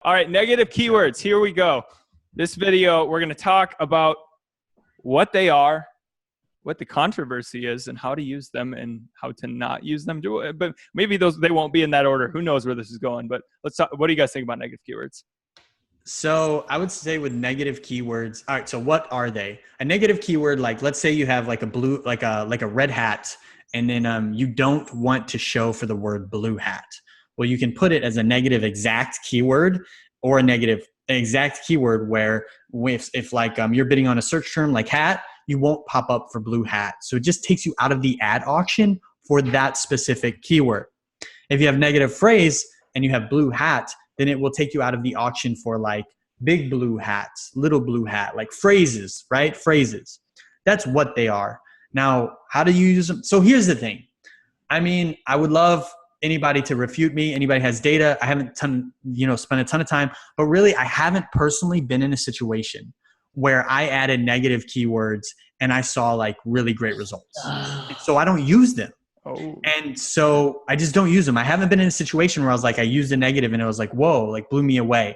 All right, negative keywords. Here we go. This video, we're going to talk about what they are, what the controversy is, and how to use them and how to not use them. But maybe they won't be in that order. Who knows where this is going? But let's talk. What do you guys think about negative keywords? So I would say with negative keywords, all right, so what are they? A negative keyword, like let's say you have like a blue, like a red hat, and then you don't want to show for the word blue hat. Well, you can put it as a negative exact keyword or a negative exact keyword where if like you're bidding on a search term like hat, you won't pop up for blue hat. So it just takes you out of the ad auction for that specific keyword. If you have negative phrase and you have blue hat, then it will take you out of the auction for like big blue hats, little blue hat, like phrases, right? Phrases. That's what they are. Now, how do you use them? So here's the thing. I mean, I would love anybody to refute me. Anybody has data. I haven't spent a ton of time, but really I haven't personally been in a situation where I added negative keywords and I saw like really great results. So I don't use them. Oh. And so I just don't use them. I haven't been in a situation where I was like, I used a negative and it was like, whoa, like blew me away.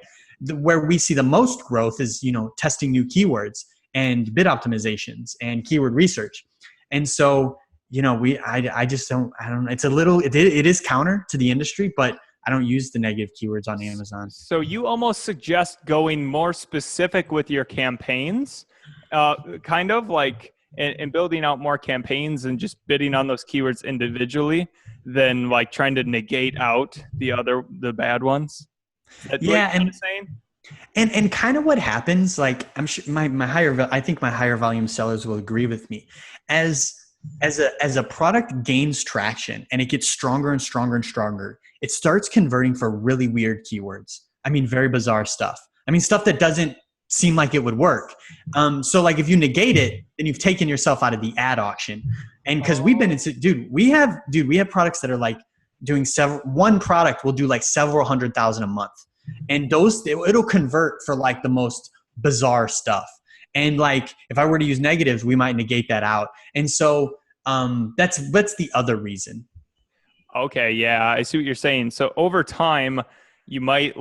Where we see the most growth is, testing new keywords and bid optimizations and keyword research. And so, I just don't, it's it is counter to the industry, but I don't use the negative keywords on Amazon. So you almost suggest going more specific with your campaigns, kind of like, and building out more campaigns and just bidding on those keywords individually than like trying to negate out the bad ones. Yeah. And kind of what happens, like I'm sure I think my higher volume sellers will agree with me as a product gains traction and it gets stronger and stronger and stronger, it starts converting for really weird keywords. I mean, very bizarre stuff. I mean, stuff that doesn't seem like it would work. So like if you negate it, then you've taken yourself out of the ad auction. And because we have products that are like doing one product will do like several 100,000 a month. And it'll convert for like the most bizarre stuff. And like, if I were to use negatives, we might negate that out. And so that's the other reason. Okay. Yeah. I see what you're saying. So over time, you might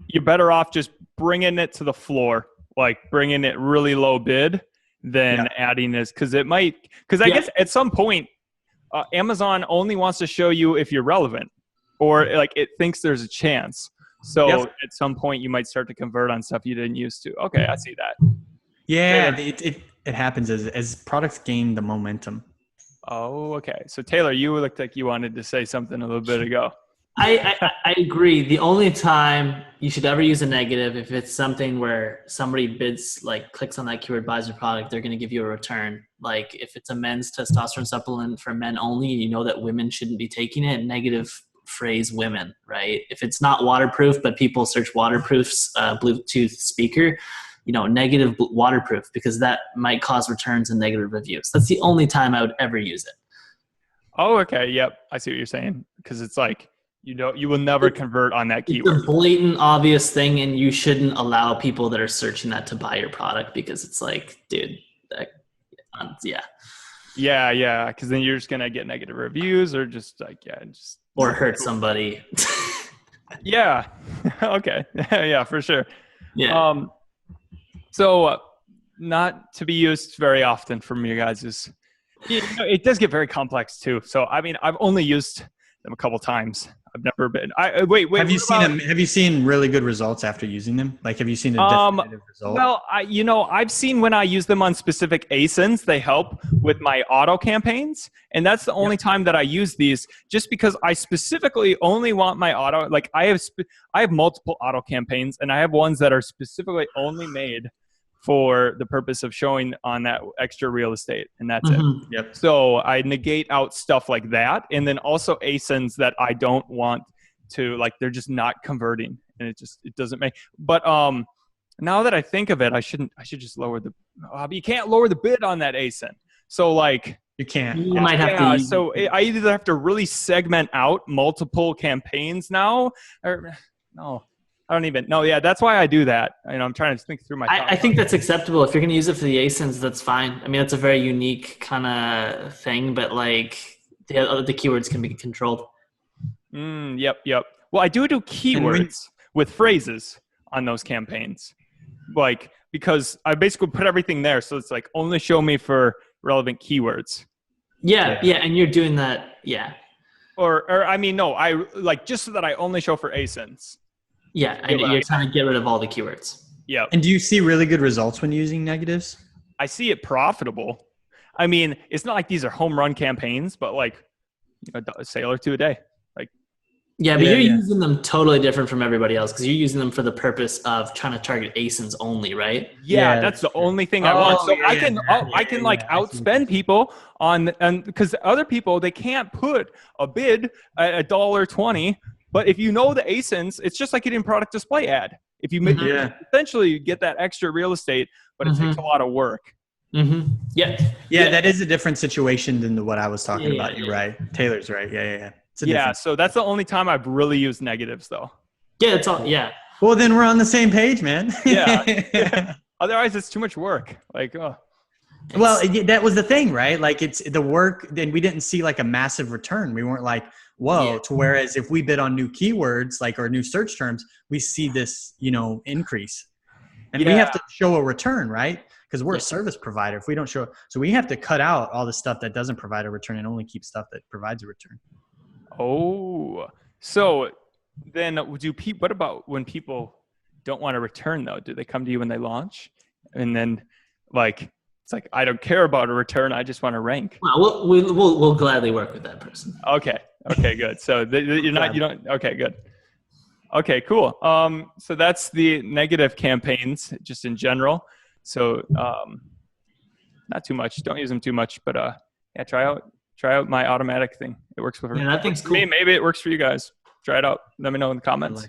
you're better off just bringing it to the floor, like bringing it really low bid than adding this. Cause I guess at some point, Amazon only wants to show you if you're relevant or like it thinks there's a chance. So at some point you might start to convert on stuff you didn't used to. Okay. I see that. Yeah. It happens as products gain the momentum. Oh, okay. So Taylor, you looked like you wanted to say something a little bit ago. I agree. The only time you should ever use a negative if it's something where somebody bids, like clicks on that keyword, buys your product, they're going to give you a return. Like if it's a men's testosterone supplement for men only, and you know that women shouldn't be taking it, negative phrase women, right? If it's not waterproof, but people search waterproofs, Bluetooth speaker, negative waterproof, because that might cause returns and negative reviews. That's the only time I would ever use it. Oh, okay. Yep. I see what you're saying. Because it's like, you will never convert on that keyword. It's a blatant, obvious thing, and you shouldn't allow people that are searching that to buy your product because it's like, dude, yeah. Yeah. Because then you're just gonna get negative reviews, or just like, or hurt somebody. Yeah. Okay. Yeah, for sure. Yeah. So not to be used very often from you guys is, it does get very complex too. So I mean, I've only used them a couple times. I've never been. Wait. Have you seen them? Have you seen really good results after using them? Like, have you seen a definitive result? Well, I've seen when I use them on specific ASINs, they help with my auto campaigns, and that's the only time that I use these. Just because I specifically only want my auto. Like, I have multiple auto campaigns, and I have ones that are specifically only made for the purpose of showing on that extra real estate, and that's it. Yep. So I negate out stuff like that, and then also ASINs that I don't want to, like, they're just not converting, and it doesn't make. But now that I think of it, I should just lower the. You can't lower the bid on that ASIN. So like you can't. You might have to. So I either have to really segment out multiple campaigns now, or no. I don't even know. Yeah, that's why I do that. I'm trying to think through my. I think that's acceptable. If you're going to use it for the ASINs, that's fine. I mean, that's a very unique kind of thing, but like the keywords can be controlled. Yep. Well, I do keywords, with phrases on those campaigns. Like, because I basically put everything there. So it's like, only show me for relevant keywords. Yeah. And you're doing that. Yeah. Or I mean, no, I like just so that I only show for ASINs. Yeah. And you're trying to get rid of all the keywords. Yeah. And do you see really good results when using negatives? I see it profitable. I mean, it's not like these are home run campaigns, but like a sale or two a day. Yeah, but you're using them totally different from everybody else because you're using them for the purpose of trying to target ASINs only, right? Yeah, that's the only thing I want. So I can outspend people on, and because other people, they can't put a bid at $1.20. But if you know the ASINs, it's just like getting a product display ad. If you essentially get that extra real estate, but it takes a lot of work. Yeah, that is a different situation than what I was talking about. You're right. Taylor's right. Yeah. So that's the only time I've really used negatives, though. Yeah, it's all. Yeah. Well, then we're on the same page, man. Yeah. Otherwise, it's too much work. Like, oh. Well, that was the thing, right? Like, it's the work. Then we didn't see like a massive return. We weren't like, whoa. To whereas if we bid on new keywords, like or new search terms, we see this, increase, and we have to show a return, right? Because we're a service provider. If we don't show, so we have to cut out all the stuff that doesn't provide a return and only keep stuff that provides a return. Oh, so then what about when people don't want to return though? Do they come to you when they launch? And then like, it's like, I don't care about a return. I just want to rank. Well, we'll gladly work with that person. Okay, good. So okay, good. Okay, cool. So that's the negative campaigns just in general. So, not too much. Don't use them too much, but try out my automatic thing. It works for me. Yeah, that thing's cool. Maybe it works for you guys. Try it out. Let me know in the comments.